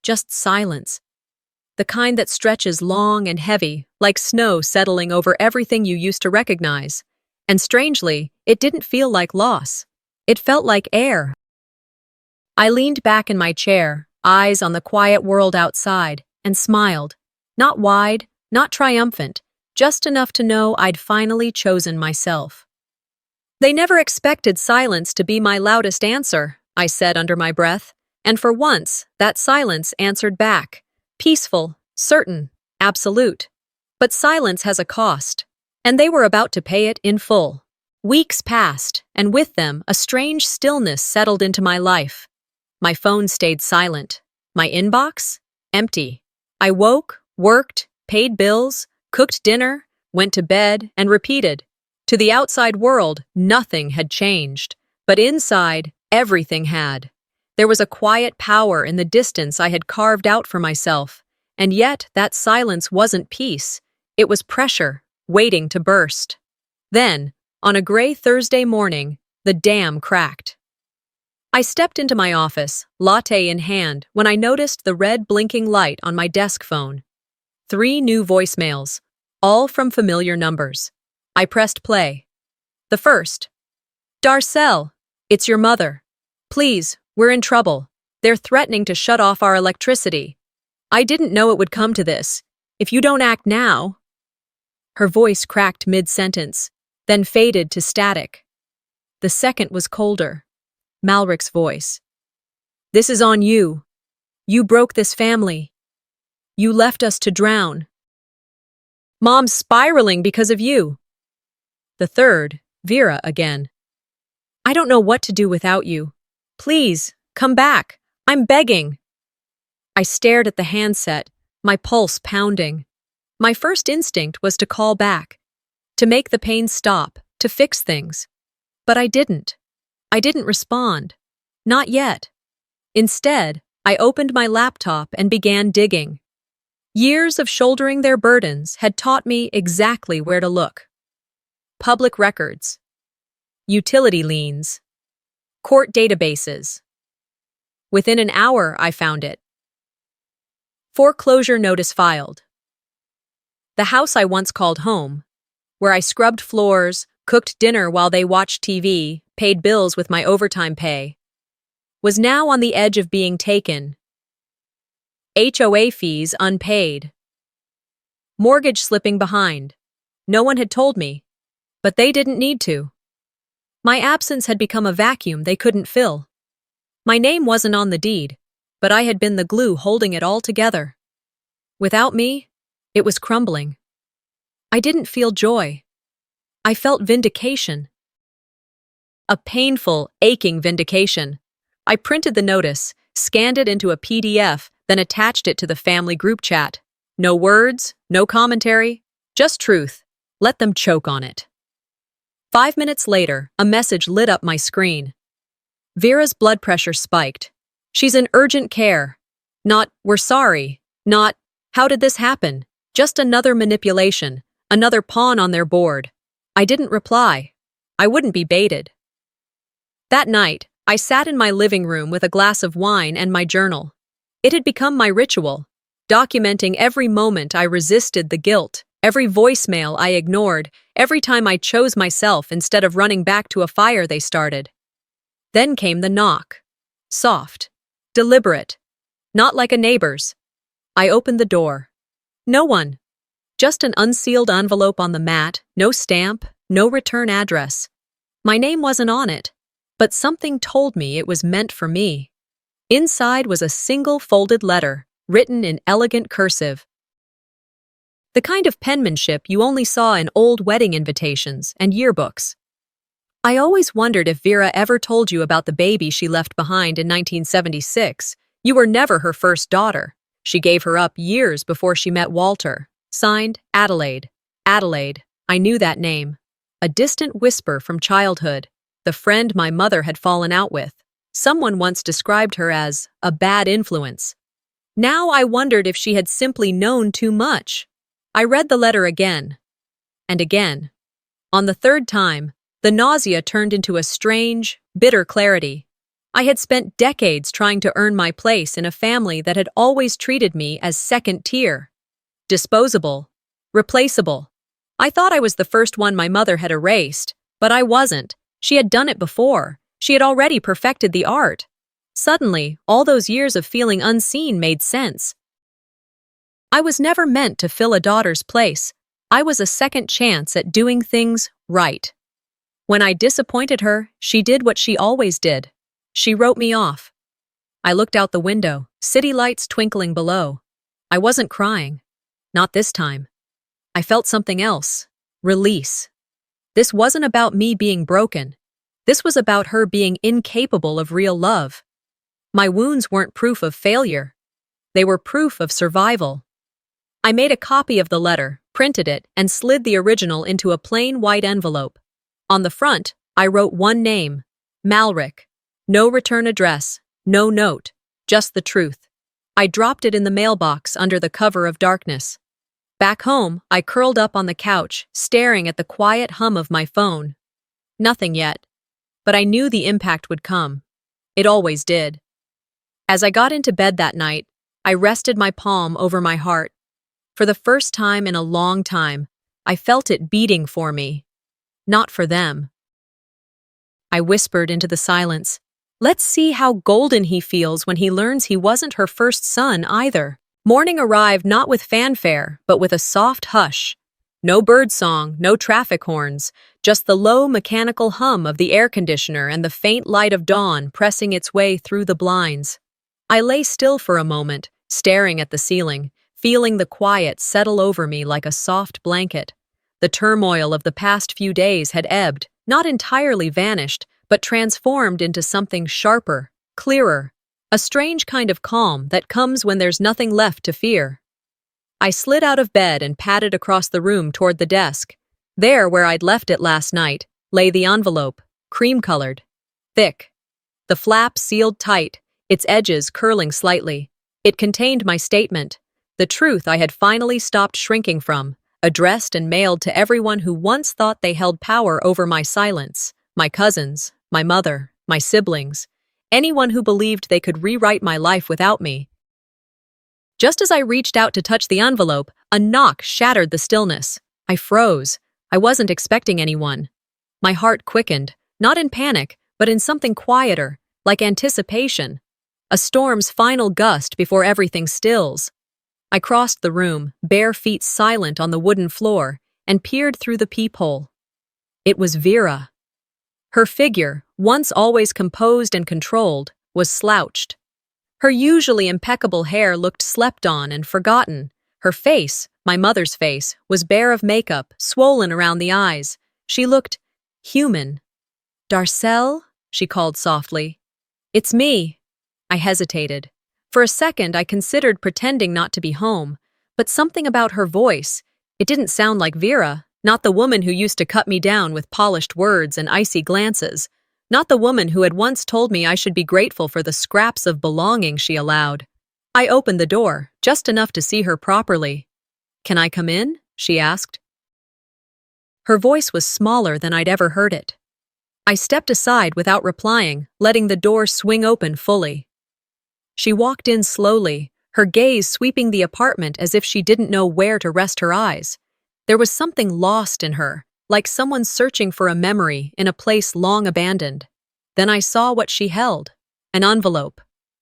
Just silence. The kind that stretches long and heavy, like snow settling over everything you used to recognize. And strangely, it didn't feel like loss. It felt like air. I leaned back in my chair, eyes on the quiet world outside, and smiled. Not wide, not triumphant, just enough to know I'd finally chosen myself. They never expected silence to be my loudest answer, I said under my breath, and for once, that silence answered back. Peaceful, certain, absolute. But silence has a cost, and they were about to pay it in full. Weeks passed, and with them, a strange stillness settled into my life. My phone stayed silent. My inbox? Empty. I woke, worked, paid bills, cooked dinner, went to bed, and repeated. To the outside world, nothing had changed. But inside, everything had. There was a quiet power in the distance I had carved out for myself. And yet, that silence wasn't peace. It was pressure, waiting to burst. Then, on a gray Thursday morning, the dam cracked. I stepped into my office, latte in hand, when I noticed the red blinking light on my desk phone. 3 new voicemails, all from familiar numbers. I pressed play. The first. Darcel, it's your mother. Please, we're in trouble. They're threatening to shut off our electricity. I didn't know it would come to this. If you don't act now... Her voice cracked mid-sentence, then faded to static. The second was colder. Malrich's voice. This is on you. You broke this family. You left us to drown. Mom's spiraling because of you. The third, Vera again. I don't know what to do without you. Please, come back. I'm begging. I stared at the handset, my pulse pounding. My first instinct was to call back, to make the pain stop, to fix things. But I didn't. I didn't respond. Not yet. Instead, I opened my laptop and began digging. Years of shouldering their burdens had taught me exactly where to look. Public records. Utility liens. Court databases. Within an hour, I found it. Foreclosure notice filed. The house I once called home, where I scrubbed floors, cooked dinner while they watched TV, paid bills with my overtime pay, was now on the edge of being taken. HOA fees unpaid. Mortgage slipping behind. No one had told me, but they didn't need to. My absence had become a vacuum they couldn't fill. My name wasn't on the deed, but I had been the glue holding it all together. Without me, it was crumbling. I didn't feel joy. I felt vindication. A painful, aching vindication. I printed the notice, scanned it into a PDF, then attached it to the family group chat. No words, no commentary, just truth. Let them choke on it. 5 minutes later, a message lit up my screen. Vera's blood pressure spiked. She's in urgent care. Not, we're sorry. Not, how did this happen? Just another manipulation, another pawn on their board. I didn't reply. I wouldn't be baited. That night, I sat in my living room with a glass of wine and my journal. It had become my ritual, documenting every moment I resisted the guilt, every voicemail I ignored, every time I chose myself instead of running back to a fire they started. Then came the knock. Soft, deliberate, not like a neighbor's. I opened the door. No one. Just an unsealed envelope on the mat, no stamp, no return address. My name wasn't on it, but something told me it was meant for me. Inside was a single folded letter, written in elegant cursive. The kind of penmanship you only saw in old wedding invitations and yearbooks. I always wondered if Vera ever told you about the baby she left behind in 1976. You were never her first daughter. She gave her up years before she met Walter. Signed, Adelaide. Adelaide. I knew that name. A distant whisper from childhood. The friend my mother had fallen out with. Someone once described her as a bad influence. Now I wondered if she had simply known too much. I read the letter again. And again. On the third time, the nausea turned into a strange, bitter clarity. I had spent decades trying to earn my place in a family that had always treated me as second tier. Disposable. Replaceable. I thought I was the first one my mother had erased, but I wasn't. She had done it before. She had already perfected the art. Suddenly, all those years of feeling unseen made sense. I was never meant to fill a daughter's place. I was a second chance at doing things right. When I disappointed her, she did what she always did. She wrote me off. I looked out the window, city lights twinkling below. I wasn't crying. Not this time. I felt something else. Release. This wasn't about me being broken. This was about her being incapable of real love. My wounds weren't proof of failure. They were proof of survival. I made a copy of the letter, printed it, and slid the original into a plain white envelope. On the front, I wrote one name, Malric. No return address, no note, just the truth. I dropped it in the mailbox under the cover of darkness. Back home, I curled up on the couch, staring at the quiet hum of my phone. Nothing yet. But I knew the impact would come. It always did. As I got into bed that night, I rested my palm over my heart. For the first time in a long time, I felt it beating for me. Not for them. I whispered into the silence, "Let's see how golden he feels when he learns he wasn't her first son either." Morning arrived not with fanfare, but with a soft hush. No birdsong, no traffic horns, just the low mechanical hum of the air conditioner and the faint light of dawn pressing its way through the blinds. I lay still for a moment, staring at the ceiling, feeling the quiet settle over me like a soft blanket. The turmoil of the past few days had ebbed, not entirely vanished, but transformed into something sharper, clearer, a strange kind of calm that comes when there's nothing left to fear. I slid out of bed and padded across the room toward the desk. There, where I'd left it last night, lay the envelope, cream-colored, thick. The flap sealed tight, its edges curling slightly. It contained my statement, the truth I had finally stopped shrinking from, addressed and mailed to everyone who once thought they held power over my silence, my cousins, my mother, my siblings, anyone who believed they could rewrite my life without me. Just as I reached out to touch the envelope, a knock shattered the stillness. I froze. I wasn't expecting anyone. My heart quickened, not in panic, but in something quieter, like anticipation. A storm's final gust before everything stills. I crossed the room, bare feet silent on the wooden floor, and peered through the peephole. It was Vera. Her figure, once always composed and controlled, was slouched. Her usually impeccable hair looked slept on and forgotten. Her face, my mother's face, was bare of makeup, swollen around the eyes. She looked human. "Darcel?" she called softly. "It's me." I hesitated. For a second, I considered pretending not to be home, but something about her voice, it didn't sound like Vera, not the woman who used to cut me down with polished words and icy glances. Not the woman who had once told me I should be grateful for the scraps of belonging she allowed. I opened the door, just enough to see her properly. "Can I come in?" she asked. Her voice was smaller than I'd ever heard it. I stepped aside without replying, letting the door swing open fully. She walked in slowly, her gaze sweeping the apartment as if she didn't know where to rest her eyes. There was something lost in her, like someone searching for a memory in a place long abandoned. Then I saw what she held. An envelope.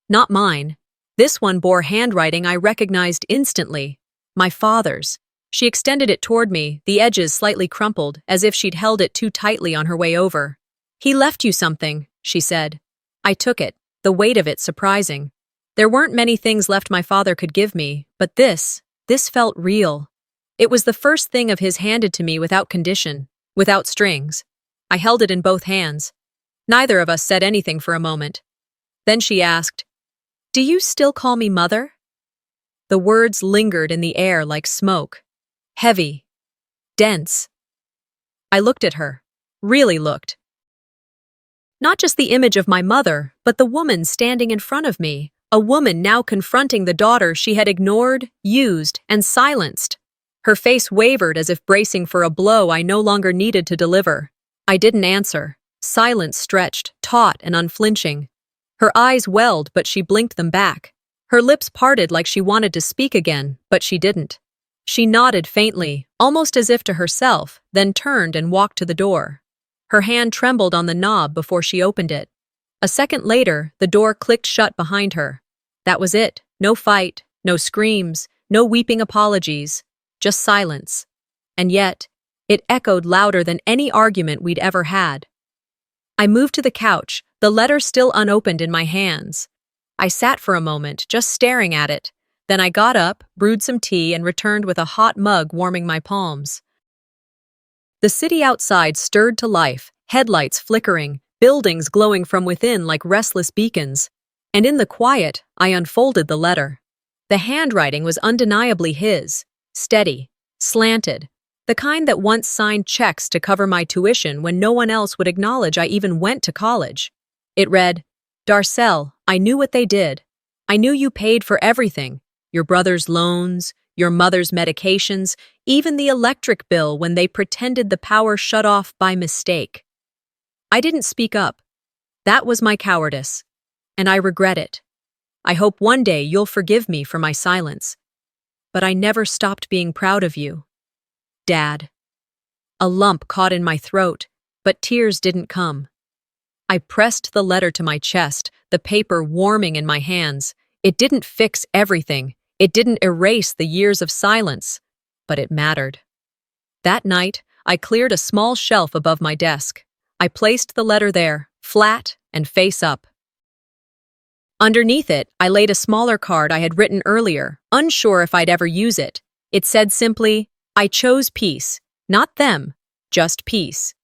Not mine. This one bore handwriting I recognized instantly. My father's. She extended it toward me, the edges slightly crumpled, as if she'd held it too tightly on her way over. "He left you something," she said. I took it, the weight of it surprising. There weren't many things left my father could give me, but this felt real. It was the first thing of his handed to me without condition, without strings. I held it in both hands. Neither of us said anything for a moment. Then she asked, "Do you still call me mother?" The words lingered in the air like smoke. Heavy. Dense. I looked at her. Really looked. Not just the image of my mother, but the woman standing in front of me, a woman now confronting the daughter she had ignored, used, and silenced. Her face wavered as if bracing for a blow I no longer needed to deliver. I didn't answer. Silence stretched, taut and unflinching. Her eyes welled, but she blinked them back. Her lips parted like she wanted to speak again, but she didn't. She nodded faintly, almost as if to herself, then turned and walked to the door. Her hand trembled on the knob before she opened it. A second later, the door clicked shut behind her. That was it. No fight, no screams, no weeping apologies, just silence. And yet, it echoed louder than any argument we'd ever had. I moved to the couch, the letter still unopened in my hands. I sat for a moment, just staring at it. Then I got up, brewed some tea, and returned with a hot mug warming my palms. The city outside stirred to life, headlights flickering, buildings glowing from within like restless beacons. And in the quiet, I unfolded the letter. The handwriting was undeniably his, steady, slanted, the kind that once signed checks to cover my tuition when no one else would acknowledge I even went to college. It read, "Darcel, I knew what they did. I knew you paid for everything. Your brother's loans, your mother's medications, even the electric bill when they pretended the power shut off by mistake. I didn't speak up. That was my cowardice. And I regret it. I hope one day you'll forgive me for my silence. But I never stopped being proud of you. Dad." A lump caught in my throat, but tears didn't come. I pressed the letter to my chest, the paper warming in my hands. It didn't fix everything. It didn't erase the years of silence, but it mattered. That night, I cleared a small shelf above my desk. I placed the letter there, flat and face up. Underneath it, I laid a smaller card I had written earlier, unsure if I'd ever use it. It said simply, "I chose peace, not them, just peace."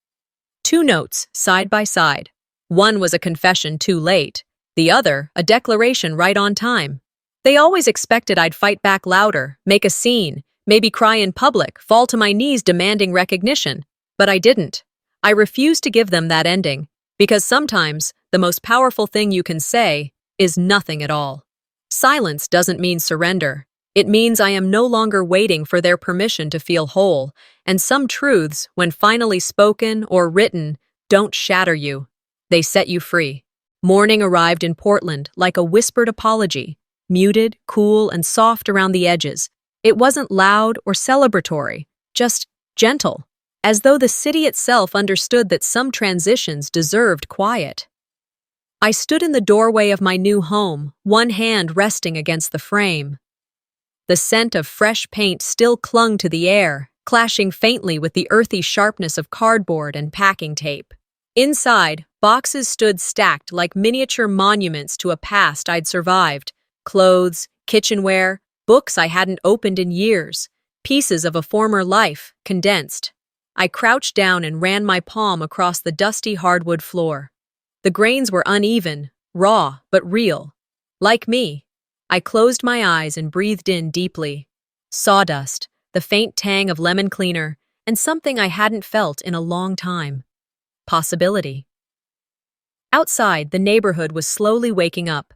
2 notes, side by side. One was a confession too late, the other a declaration right on time. They always expected I'd fight back louder, make a scene, maybe cry in public, fall to my knees demanding recognition. But I didn't. I refused to give them that ending, because sometimes the most powerful thing you can say is nothing at all. Silence doesn't mean surrender. It means I am no longer waiting for their permission to feel whole, and some truths, when finally spoken or written, don't shatter you. They set you free. Morning arrived in Portland like a whispered apology. Muted, cool, and soft around the edges. It wasn't loud or celebratory, just gentle, as though the city itself understood that some transitions deserved quiet. I stood in the doorway of my new home, one hand resting against the frame. The scent of fresh paint still clung to the air, clashing faintly with the earthy sharpness of cardboard and packing tape. Inside, boxes stood stacked like miniature monuments to a past I'd survived. Clothes, kitchenware, books I hadn't opened in years, pieces of a former life, condensed. I crouched down and ran my palm across the dusty hardwood floor. The grains were uneven, raw, but real. Like me, I closed my eyes and breathed in deeply. Sawdust, the faint tang of lemon cleaner, and something I hadn't felt in a long time. Possibility. Outside, the neighborhood was slowly waking up.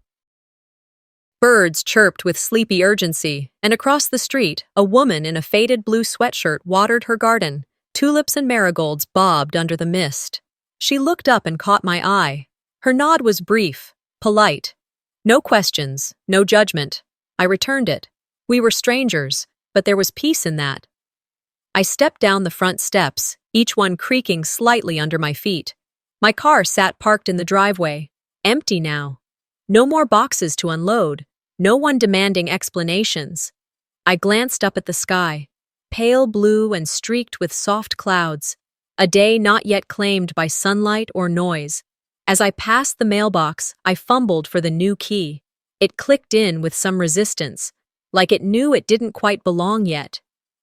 Birds chirped with sleepy urgency, and across the street, a woman in a faded blue sweatshirt watered her garden. Tulips and marigolds bobbed under the mist. She looked up and caught my eye. Her nod was brief, polite. No questions, no judgment. I returned it. We were strangers, but there was peace in that. I stepped down the front steps, each one creaking slightly under my feet. My car sat parked in the driveway, empty now. No more boxes to unload, no one demanding explanations. I glanced up at the sky, pale blue and streaked with soft clouds, a day not yet claimed by sunlight or noise. As I passed the mailbox, I fumbled for the new key. It clicked in with some resistance, like it knew it didn't quite belong yet.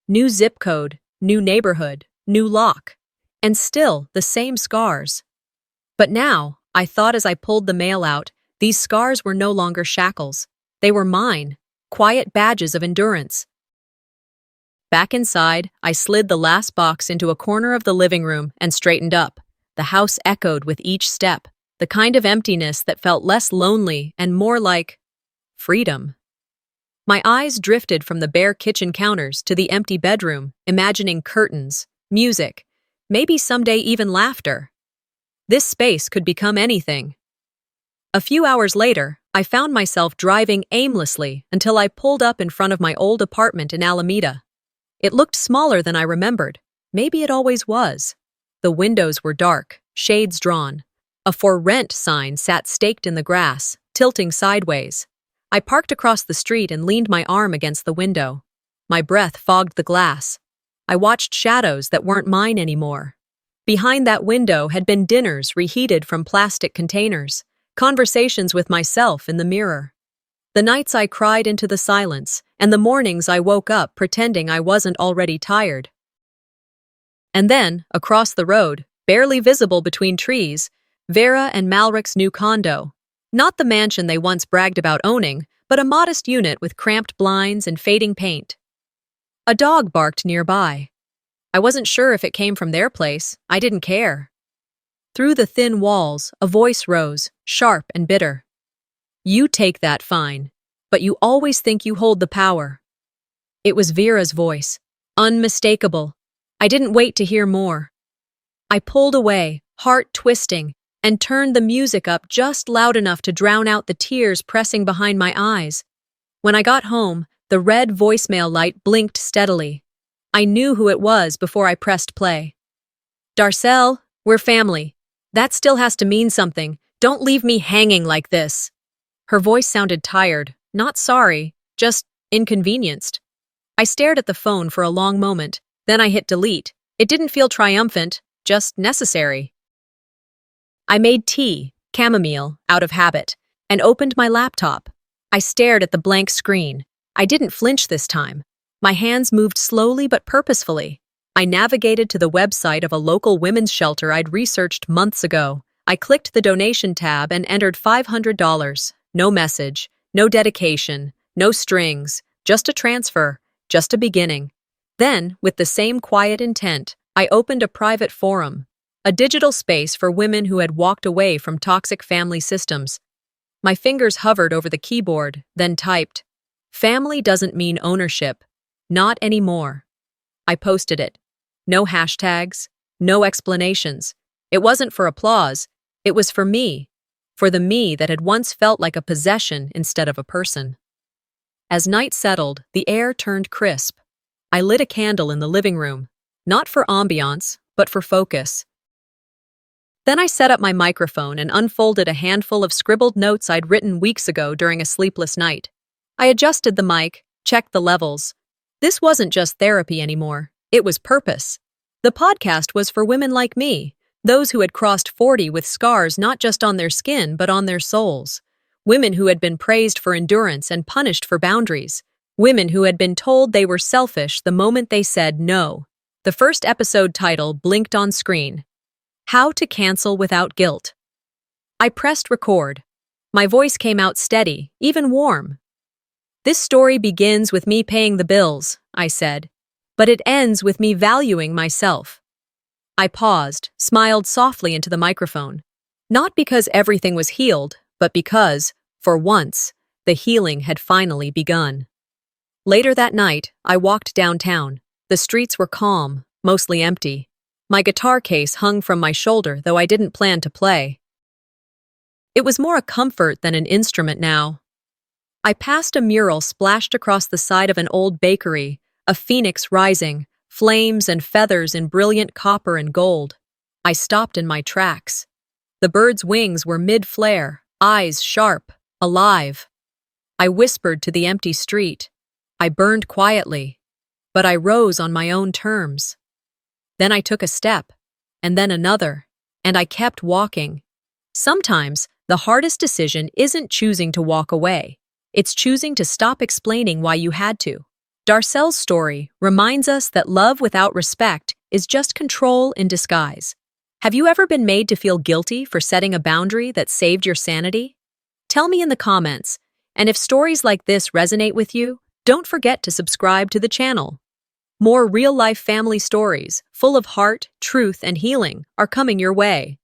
New zip code, new neighborhood, new lock, and still the same scars. But now, I thought as I pulled the mail out, these scars were no longer shackles. They were mine, quiet badges of endurance. Back inside, I slid the last box into a corner of the living room and straightened up. The house echoed with each step, the kind of emptiness that felt less lonely and more like freedom. My eyes drifted from the bare kitchen counters to the empty bedroom, imagining curtains, music, maybe someday even laughter. This space could become anything. A few hours later, I found myself driving aimlessly until I pulled up in front of my old apartment in Alameda. It looked smaller than I remembered. Maybe it always was. The windows were dark, shades drawn. A "For Rent" sign sat staked in the grass, tilting sideways. I parked across the street and leaned my arm against the window. My breath fogged the glass. I watched shadows that weren't mine anymore. Behind that window had been dinners reheated from plastic containers, conversations with myself in the mirror. The nights I cried into the silence, and the mornings I woke up pretending I wasn't already tired. And then, across the road, barely visible between trees, Vera and Malrich's new condo. Not the mansion they once bragged about owning, but a modest unit with cramped blinds and fading paint. A dog barked nearby. I wasn't sure if it came from their place. I didn't care. Through the thin walls, a voice rose, sharp and bitter. "You take that fine, but you always think you hold the power." It was Vera's voice, unmistakable. I didn't wait to hear more. I pulled away, heart twisting, and turned the music up just loud enough to drown out the tears pressing behind my eyes. When I got home, the red voicemail light blinked steadily. I knew who it was before I pressed play. "Darcel, we're family. That still has to mean something. Don't leave me hanging like this." Her voice sounded tired, not sorry, just inconvenienced. I stared at the phone for a long moment, then I hit delete. It didn't feel triumphant, just necessary. I made tea, chamomile, out of habit, and opened my laptop. I stared at the blank screen. I didn't flinch this time. My hands moved slowly but purposefully. I navigated to the website of a local women's shelter I'd researched months ago. I clicked the donation tab and entered $500. No message, no dedication, no strings, just a transfer, just a beginning. Then, with the same quiet intent, I opened a private forum, a digital space for women who had walked away from toxic family systems. My fingers hovered over the keyboard, then typed, "Family doesn't mean ownership. Not anymore." I posted it. No hashtags, no explanations. It wasn't for applause. It was for me. For the me that had once felt like a possession instead of a person. As night settled, the air turned crisp. I lit a candle in the living room, not for ambiance, but for focus. Then I set up my microphone and unfolded a handful of scribbled notes I'd written weeks ago during a sleepless night. I adjusted the mic, checked the levels. This wasn't just therapy anymore. It was purpose. The podcast was for women like me, those who had crossed 40 with scars not just on their skin but on their souls. Women who had been praised for endurance and punished for boundaries. Women who had been told they were selfish the moment they said no. The first episode title blinked on screen. How to Cancel Without Guilt. I pressed record. My voice came out steady, even warm. "This story begins with me paying the bills," I said, "but it ends with me valuing myself." I paused, smiled softly into the microphone. Not because everything was healed, but because, for once, the healing had finally begun. Later that night, I walked downtown. The streets were calm, mostly empty. My guitar case hung from my shoulder, though I didn't plan to play. It was more a comfort than an instrument now. I passed a mural splashed across the side of an old bakery, a phoenix rising, flames and feathers in brilliant copper and gold. I stopped in my tracks. The bird's wings were mid-flare, eyes sharp, alive. I whispered to the empty street. I burned quietly, but I rose on my own terms. Then I took a step, and then another, and I kept walking. Sometimes, the hardest decision isn't choosing to walk away. It's choosing to stop explaining why you had to. Darcel's story reminds us that love without respect is just control in disguise. Have you ever been made to feel guilty for setting a boundary that saved your sanity? Tell me in the comments, and if stories like this resonate with you, don't forget to subscribe to the channel. More real-life family stories, full of heart, truth, and healing, are coming your way.